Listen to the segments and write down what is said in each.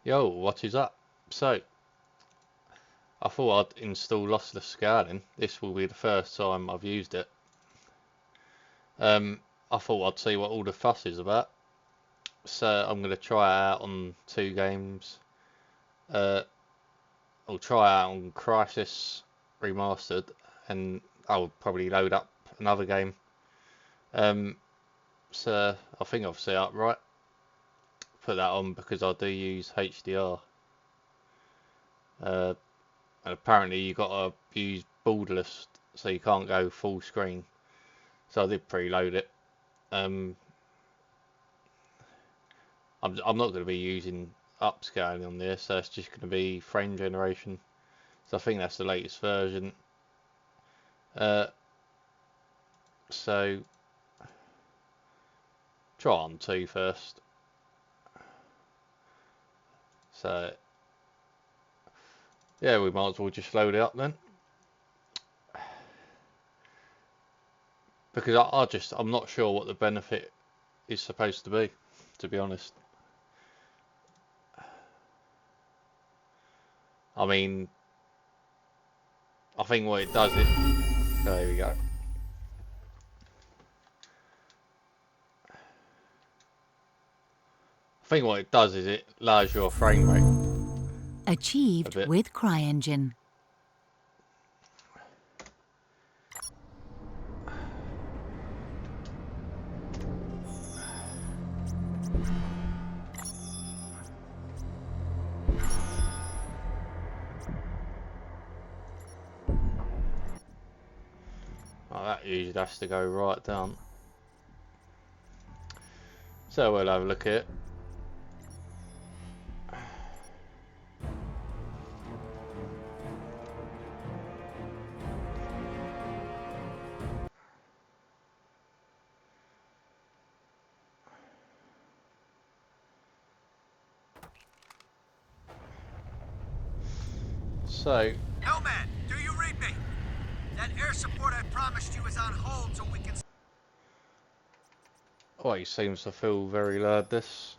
Yo, what is up? So, I thought I'd install Lossless Scaling. This will be the first time I've used it. I thought I'd see what all the fuss is about. So, I'm going to try it out on two games. I'll try it out on Crisis Remastered, and I'll probably load up another game. So, I think I've set up right. Put that on because I do use HDR. And apparently you got to use borderless, so you can't go full screen. So I did preload it. I'm not going to be using upscaling on this, so it's just going to be frame generation. So I think that's the latest version. So try on 2 first. So yeah, we might as well just load it up then. Because I'm not sure what the benefit is supposed to be honest. I mean, I think what it does is, there we go. I think what it does is it lowers your frame rate. Achieved with CryEngine. Oh, that usually has to go right down. So we'll have a look at it. So, Hellman, do you read me? That air support I promised you is on hold so we can... oh, he seems to feel very loud this.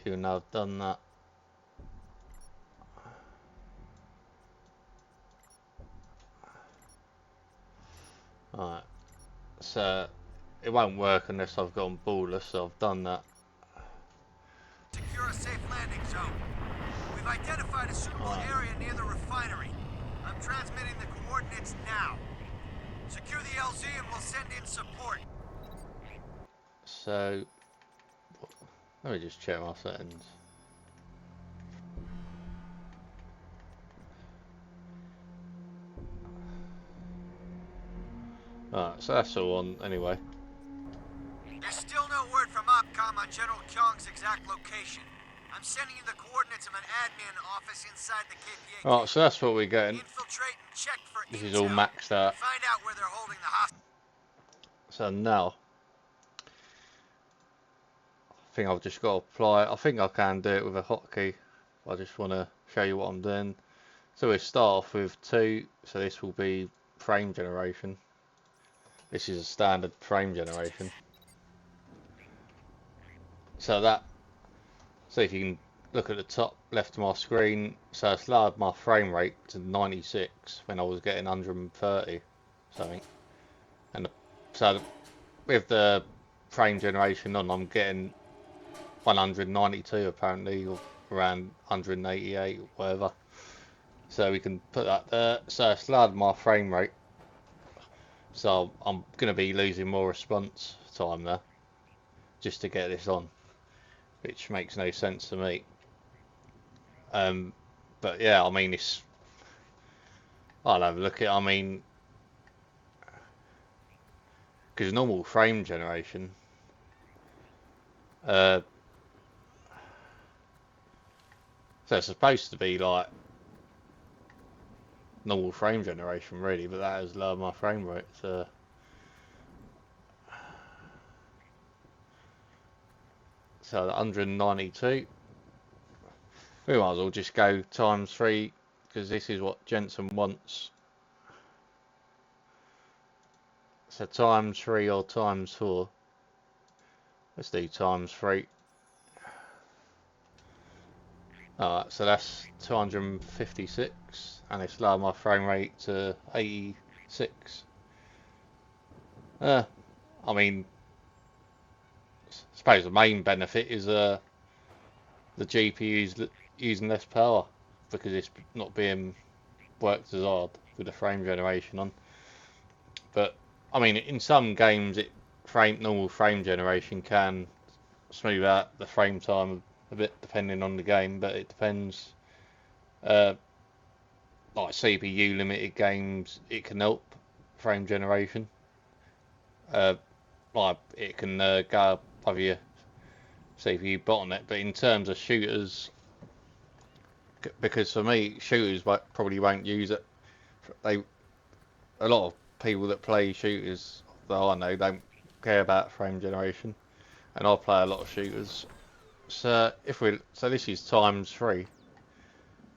Even though I've done that. Alright, so it won't work unless I've gone borderless, so I've done that. Secure a safe landing zone. We've identified a suitable area near the refinery. I'm transmitting the coordinates now. Secure the LZ and we'll send in support. So, let me just check my settings. Alright, so that's all on anyway. There's still no word from OPCOM on General Kyung's exact location. I'm sending you the coordinates of an admin office inside the KPA. Alright, so that's what we're getting. Infiltrate and check for This intel. is all maxed out. Find out where they're holding the hostage. So now, I think I've just got to apply. I think I can do it with a hotkey. I just want to show you what I'm doing. So we start off with 2. So this will be frame generation. This is a standard frame generation. So if you can look at the top left of my screen, so it's lowered my frame rate to 96 when I was getting 130 something. And so with the frame generation on, I'm getting 192 apparently, or around 188 or whatever. So we can put that there. So it's lowered my frame rate. So I'm going to be losing more response time there just to get this on, which makes no sense to me. But yeah, I mean, I'll have a look at it. I mean, because normal frame generation, so it's supposed to be like normal frame generation really, but that has lowered my frame rate. So so 192. We might as well just go ×3 because this is what Jensen wants. So ×3 or ×4. Let's do ×3. Alright, so that's 256, and it's lowered my frame rate to 86. I mean, I suppose the main benefit is the GPU's using less power because it's not being worked as hard with the frame generation on. But I mean, in some games, normal frame generation can smooth out the frame time a bit depending on the game, but it depends. Like CPU limited games, it can help frame generation. Like it can go above your CPU bottleneck, but in terms of shooters, because for me, shooters probably won't use it. A lot of people that play shooters that I know don't care about frame generation, and I play a lot of shooters. So this is times 3,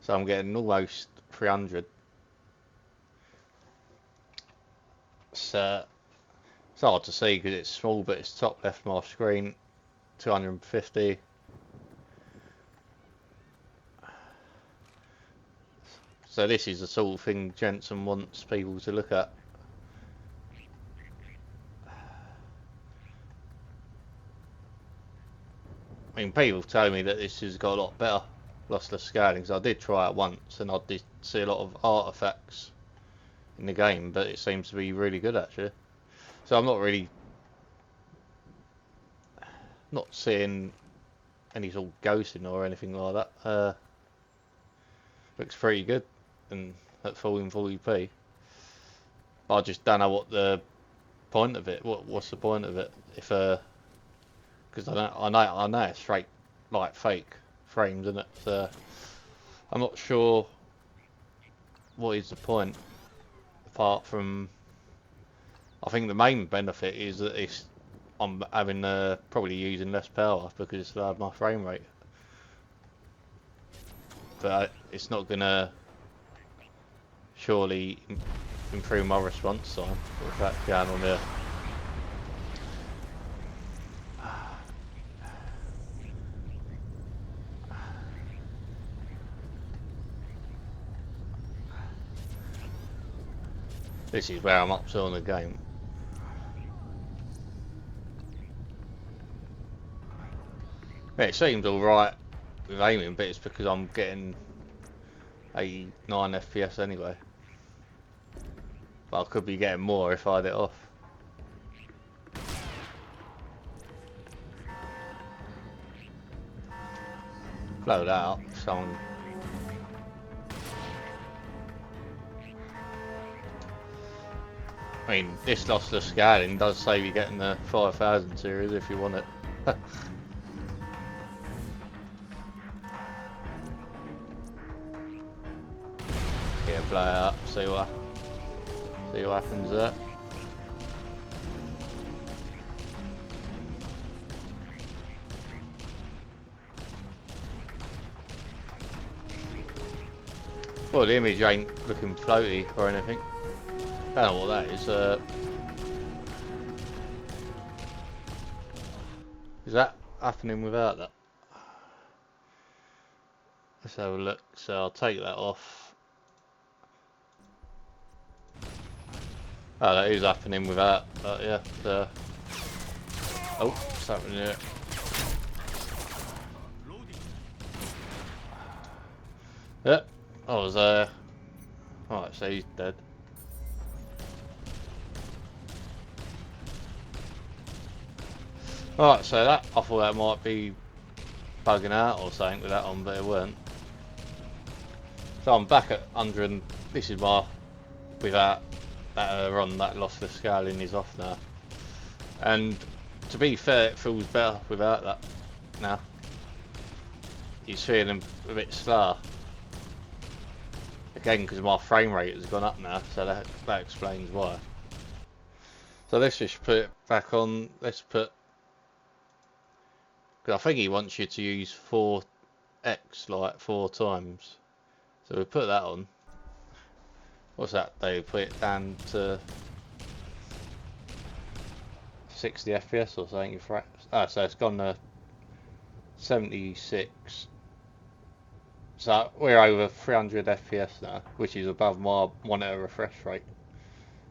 so I'm getting almost 300. So it's hard to see because it's small, but it's top left of my screen, 250. So this is the sort of thing Jensen wants people to look at. I mean, people tell me that this has got a lot better lossless scaling, because I did try it once and I did see a lot of artifacts in the game, but it seems to be really good actually. So I'm not seeing any sort of ghosting or anything like that. Looks pretty good and at full in 40p. I just don't know what the point of it. What's the point of it? If because I know it's straight like fake frames, isn't it? So I'm not sure what is the point apart from. I think the main benefit is that I'm having probably using less power because it's lowered my frame rate, but it's not gonna surely improve my response time with that going on there. This is where I'm up to on the game. Yeah, it seems alright with aiming, but it's because I'm getting 89 FPS anyway. But I could be getting more if I had it off. Blow that up, someone. I mean, this lossless scaling does save you getting the 5000 series if you want it. Yeah, blow it up, see what happens there. Well, the image ain't looking floaty or anything. Don't know what that is. Is that happening without that? Let's have a look. So I'll take that off. Oh, that is happening without that, yeah. So, oh, what's happening here? Yep, I was there. Alright, so he's dead. Alright, so I thought that might be bugging out or something with that on, but it weren't. So I'm back at 100, and this is my, without that run, that lossless scaling is off now. And to be fair, it feels better without that now. He's feeling a bit slower. Again, because my frame rate has gone up now, so that explains why. So let's just put it back on. Let's put, because I think he wants you to use 4x, like 4 times. So we put that on. What's that? They put it down to 60 FPS or something. So it's gone to 76. So we're over 300 FPS now, which is above my monitor refresh rate.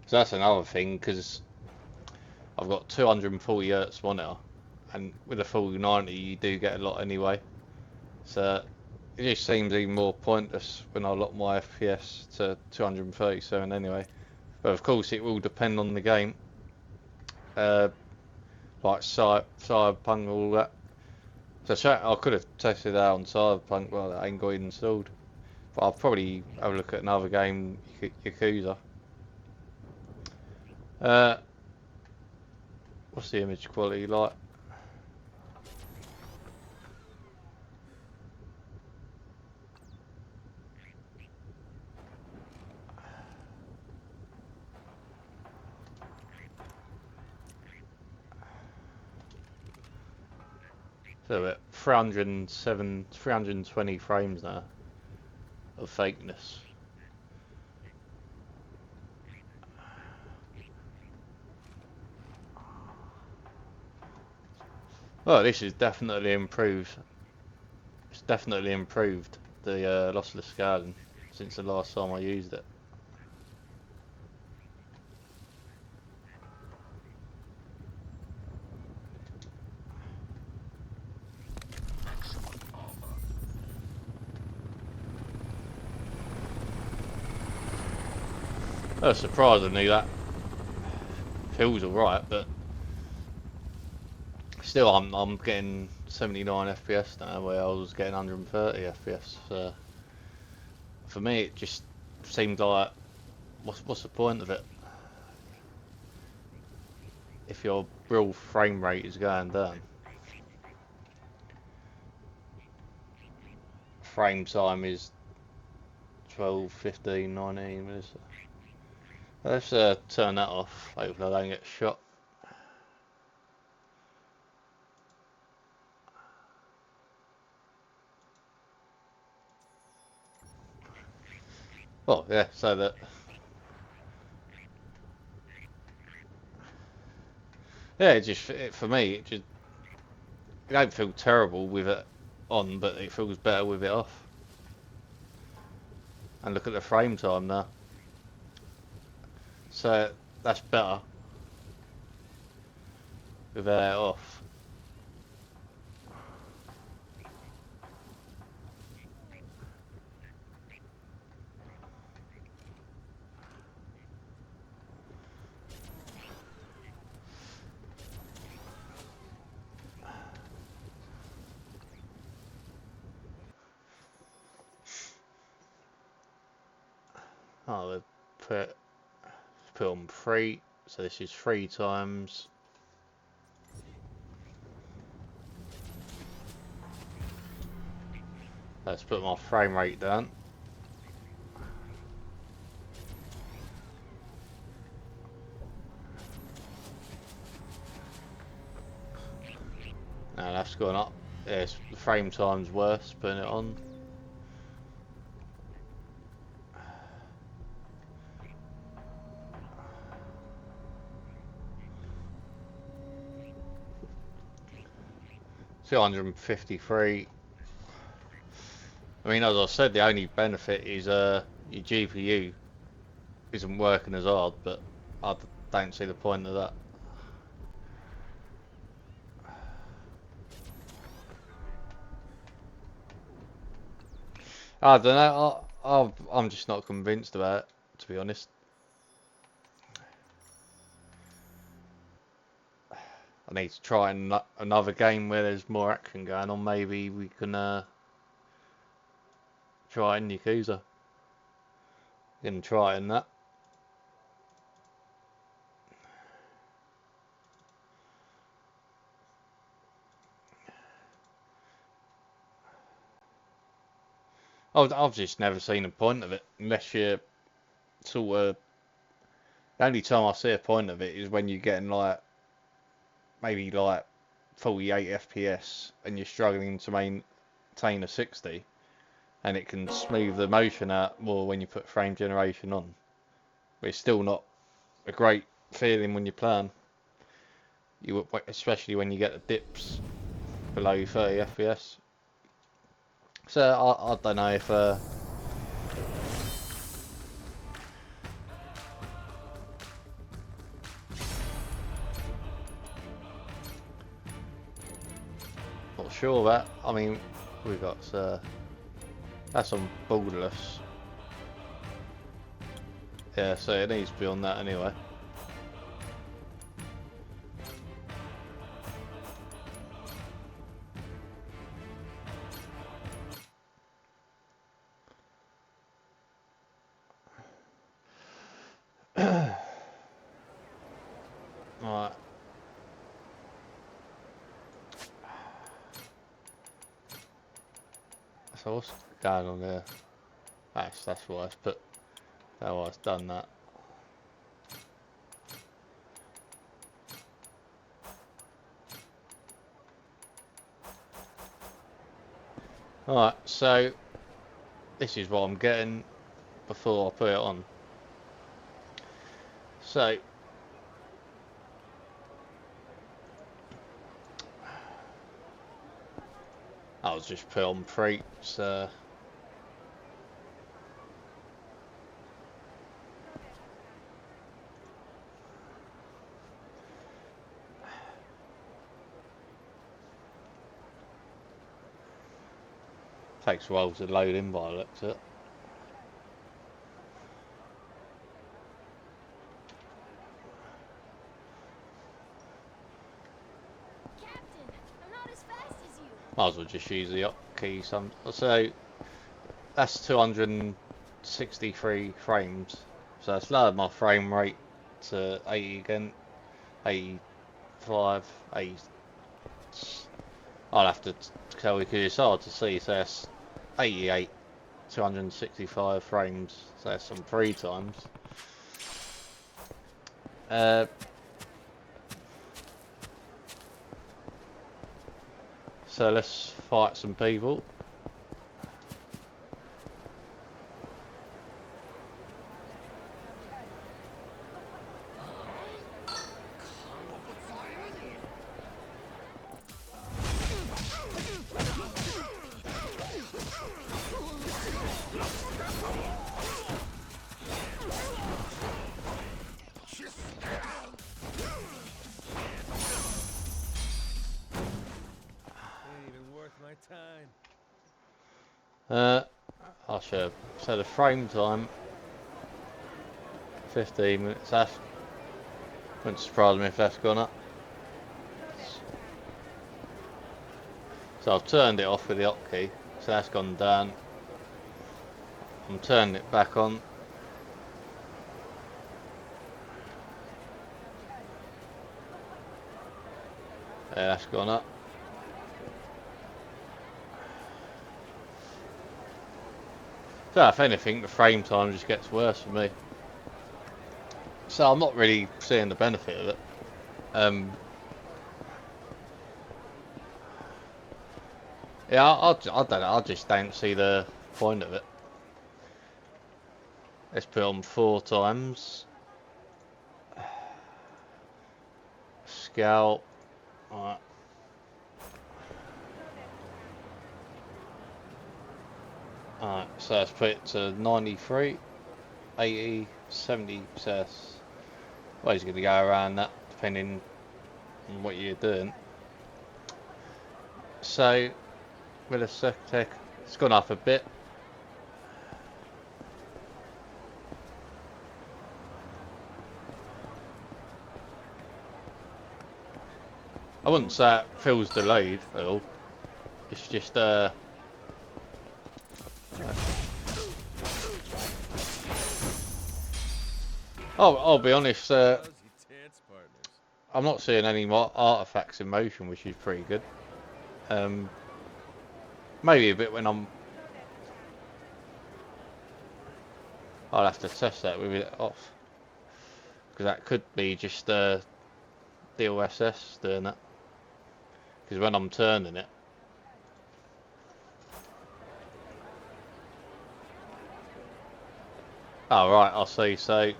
So that's another thing, because I've got 240 Hz monitor, and with a full 90 you do get a lot anyway. So it just seems even more pointless when I lock my FPS to 237 anyway. But of course it will depend on the game, like Cyberpunk, all that. So I could have tested that on Cyberpunk, well, that ain't got it installed. But I'll probably have a look at another game, Yakuza. What's the image quality like? So at 320 frames now of fakeness. Well, this is definitely improved. It's definitely improved the lossless scaling since the last time I used it. Well, surprisingly, that feels alright, but still, I'm getting 79 FPS now, where I was getting 130 FPS. For me, it just seemed like, what's the point of it if your real frame rate is going down? Frame time is 12, 15, 19 minutes. Let's turn that off. Hopefully I don't get shot. Oh yeah, so that. Yeah, for me, it don't feel terrible with it on, but it feels better with it off. And look at the frame time now. So that's better with it off. Oh, they put on 3, so this is 3 times. Let's put my frame rate down. Now that's gone up. Yes, the frame time's worse putting it on. It's 253. I mean, as I said, the only benefit is your GPU isn't working as hard, but I don't see the point of that. I don't know. I'm just not convinced about it, to be honest. I need to try another game where there's more action going on. Maybe we can try in Yakuza. Can try in that. I've just never seen a point of it unless you sort of. The only time I see a point of it is when you're getting like maybe like 48 FPS and you're struggling to maintain a 60, and it can smooth the motion out more when you put frame generation on. But it's still not a great feeling when you're playing. Especially when you get the dips below 30 FPS. So I don't know if not sure that. I mean, we got that's on borderless. Yeah, so it needs to be on that anyway. Right. So what's going on there? That's why it's put. That's why it's done that. Alright, so this is what I'm getting before I put it on. So I was just put on preets. Takes a while to load in by the looks of it. Captain, I'm not as fast as you. Might as well just use the hotkey. So that's 263 frames. So it's lowered my frame rate to 80 again. 85, 80. I'll have to tell you because it's hard to see. So that's 88, 265 frames. So that's some 3 times. So let's fight some people. I'll show. So the frame time, 15 minutes. That wouldn't surprise me if that's gone up. So I've turned it off with the hotkey, so that's gone down. I'm turning it back on. Yeah, that's gone up. So if anything, the frame time just gets worse for me. So I'm not really seeing the benefit of it. Yeah, I don't know. I just don't see the point of it. Let's put it on 4 times. Scout. Alright. Alright, so let's put it to 93, 80, 70. So that's always going to go around that depending on what you're doing. So with a Sectec, it's gone up a bit. I wouldn't say it feels delayed at all. It's just I'll be honest, I'm not seeing any more artifacts in motion, which is pretty good. Maybe a bit when I'll have to test that with it off, because that could be just DLSS doing that. Because when I'm turning it, oh right, I see. So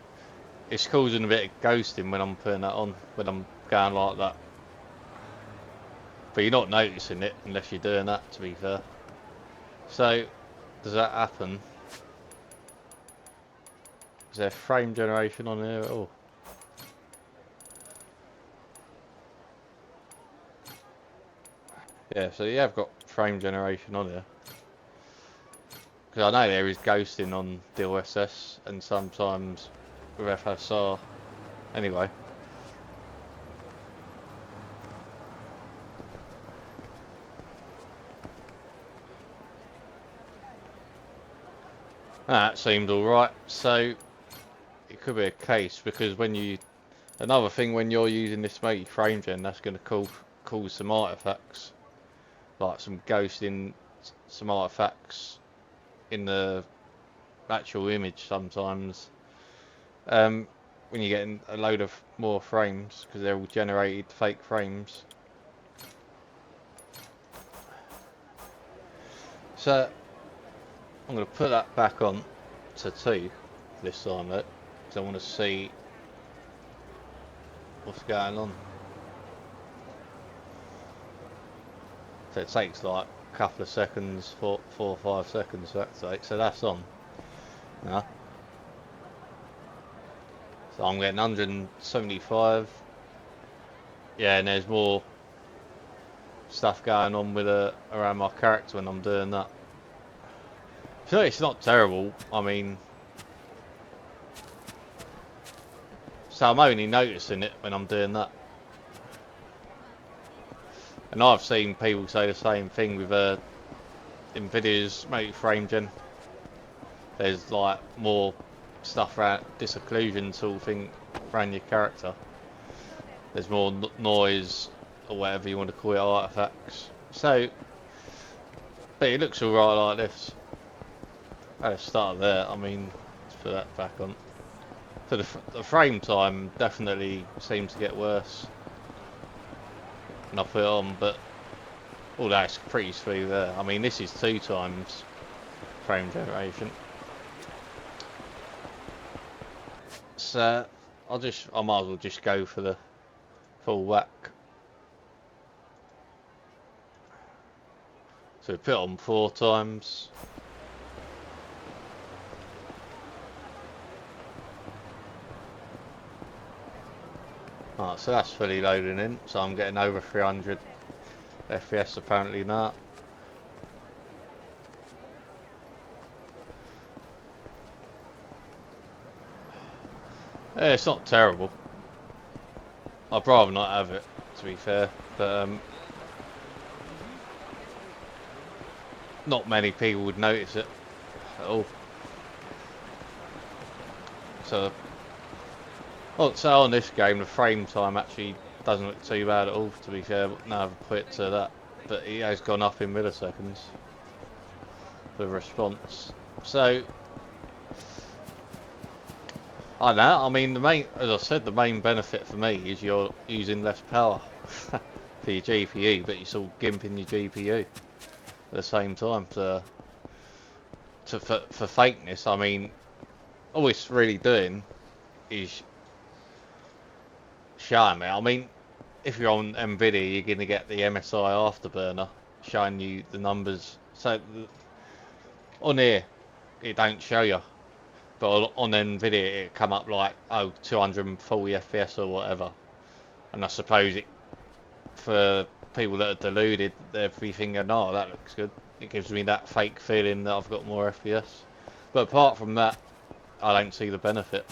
it's causing a bit of ghosting when I'm putting that on, when I'm going like that. But you're not noticing it unless you're doing that, to be fair. So, does that happen? Is there frame generation on here at all? Yeah, so you have got frame generation on here. Because I know there is ghosting on DLSS and sometimes with FSR. Anyway. That seemed alright. So it could be a case because when you... Another thing when you're using this multi frame gen, that's going to cause some artifacts. Like some ghosting, some artifacts in the actual image sometimes. When you're getting a load of more frames, because they're all generated fake frames. So I'm going to put that back on to 2 this time, because I want to see what's going on. So it takes like a couple of seconds, 4 or 5 seconds to activate. So that's on now. So I'm getting 175. Yeah, and there's more stuff going on with around my character when I'm doing that. So it's not terrible. I mean, so I'm only noticing it when I'm doing that. And I've seen people say the same thing with Nvidia's multi-frame gen. There's like more stuff around disocclusion sort of thing around your character. There's more noise or whatever you want to call it, artifacts. So, but it looks alright like this. Let's start there. I mean, let's put that back on. So the frame time definitely seems to get worse. And I put it on, but all that's pretty smooth there. I mean, this is 2 times frame generation. So I might as well just go for the full whack. So we put it on 4 times. Alright, so that's fully loading in, so I'm getting over 300 FPS apparently now. Yeah, it's not terrible. I'd rather not have it, to be fair, but not many people would notice it at all. So on this game, the frame time actually doesn't look too bad at all, to be fair. But now I've put it to that, but it has gone up in milliseconds, the response. So I don't know. I mean, as I said, the main benefit for me is you're using less power for your GPU, but you're still gimping your GPU at the same time. For fakeness, I mean, all it's really doing is showing me. I mean, if you're on Nvidia, you're going to get the MSI afterburner showing you the numbers. So on here, it don't show you, but on Nvidia, it come up like 240 FPS or whatever. And I suppose for people that are deluded, they're thinking, "Oh, that looks good." It gives me that fake feeling that I've got more FPS. But apart from that, I don't see the benefit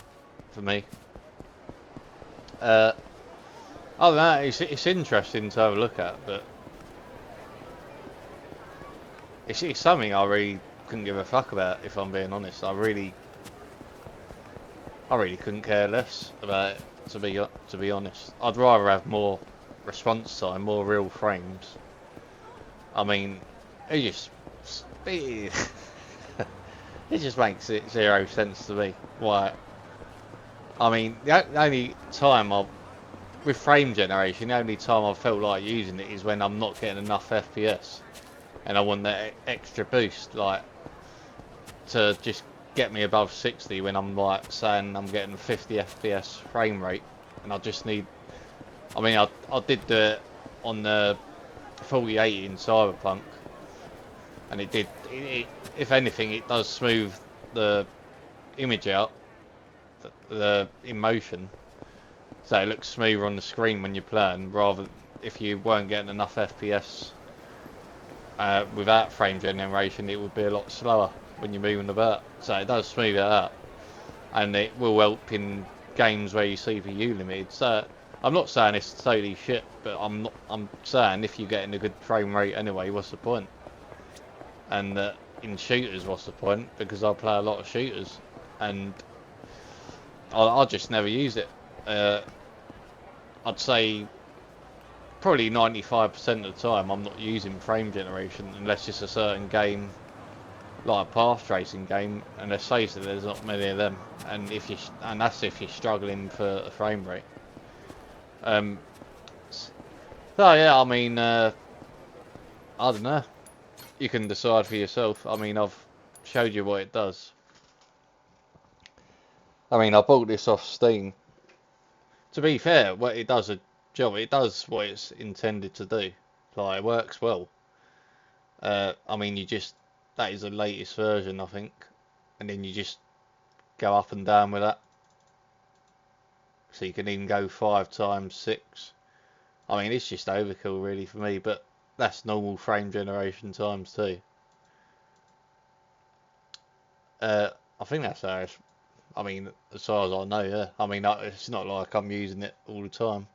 for me. Other than that, it's interesting to have a look at, but it's something I really couldn't give a fuck about, if I'm being honest. I really couldn't care less about it, to be honest. I'd rather have more response time, more real frames. I mean, it just makes it 0 sense to me. Why? I mean, the only time with frame generation, the only time I felt like using it is when I'm not getting enough FPS and I want that extra boost, like to just get me above 60 when I'm like saying I'm getting 50 FPS frame rate, and I just need. I mean, I did do it on the 4080 in Cyberpunk, and it did. If anything, it does smooth the image out, the in motion, so it looks smoother on the screen when you're playing. Rather, if you weren't getting enough FPS without frame generation, it would be a lot slower when you're moving about. So it does smooth it out, and it will help in games where you CPU limited. So I'm not saying it's totally shit, but I'm saying if you're getting a good frame rate anyway, what's the point? And in shooters, what's the point? Because I play a lot of shooters, and I just never use it. I'd say probably 95% of the time I'm not using frame generation unless it's a certain game, like a path tracing game, and let's face it, there's not many of them, and that's if you're struggling for a frame rate. So yeah, I mean, I don't know. You can decide for yourself. I mean, I've showed you what it does. I mean, I bought this off Steam. To be fair, what it does a job. It does what it's intended to do. Like, it works well. I mean, that is the latest version, I think, and then you just go up and down with that. So you can even go 5 times 6. I mean, it's just overkill really for me, but that's normal frame generation times 2. I think that's how it's, I mean, as far as I know, yeah. I mean, it's not like I'm using it all the time.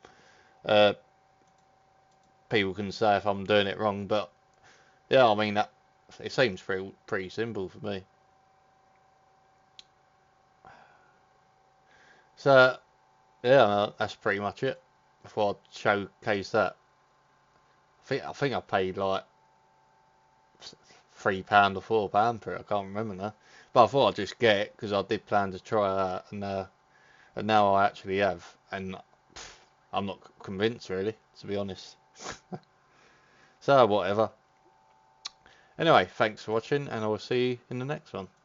People can say if I'm doing it wrong, but yeah, I mean, it seems pretty simple for me. So yeah, that's pretty much it. Before I showcase that, I think I paid like £3 or £4 for it. I can't remember now, but I thought I'd just get it because I did plan to try that, and now I actually have, and I'm not convinced really, to be honest. So whatever. Anyway, thanks for watching, and I will see you in the next one.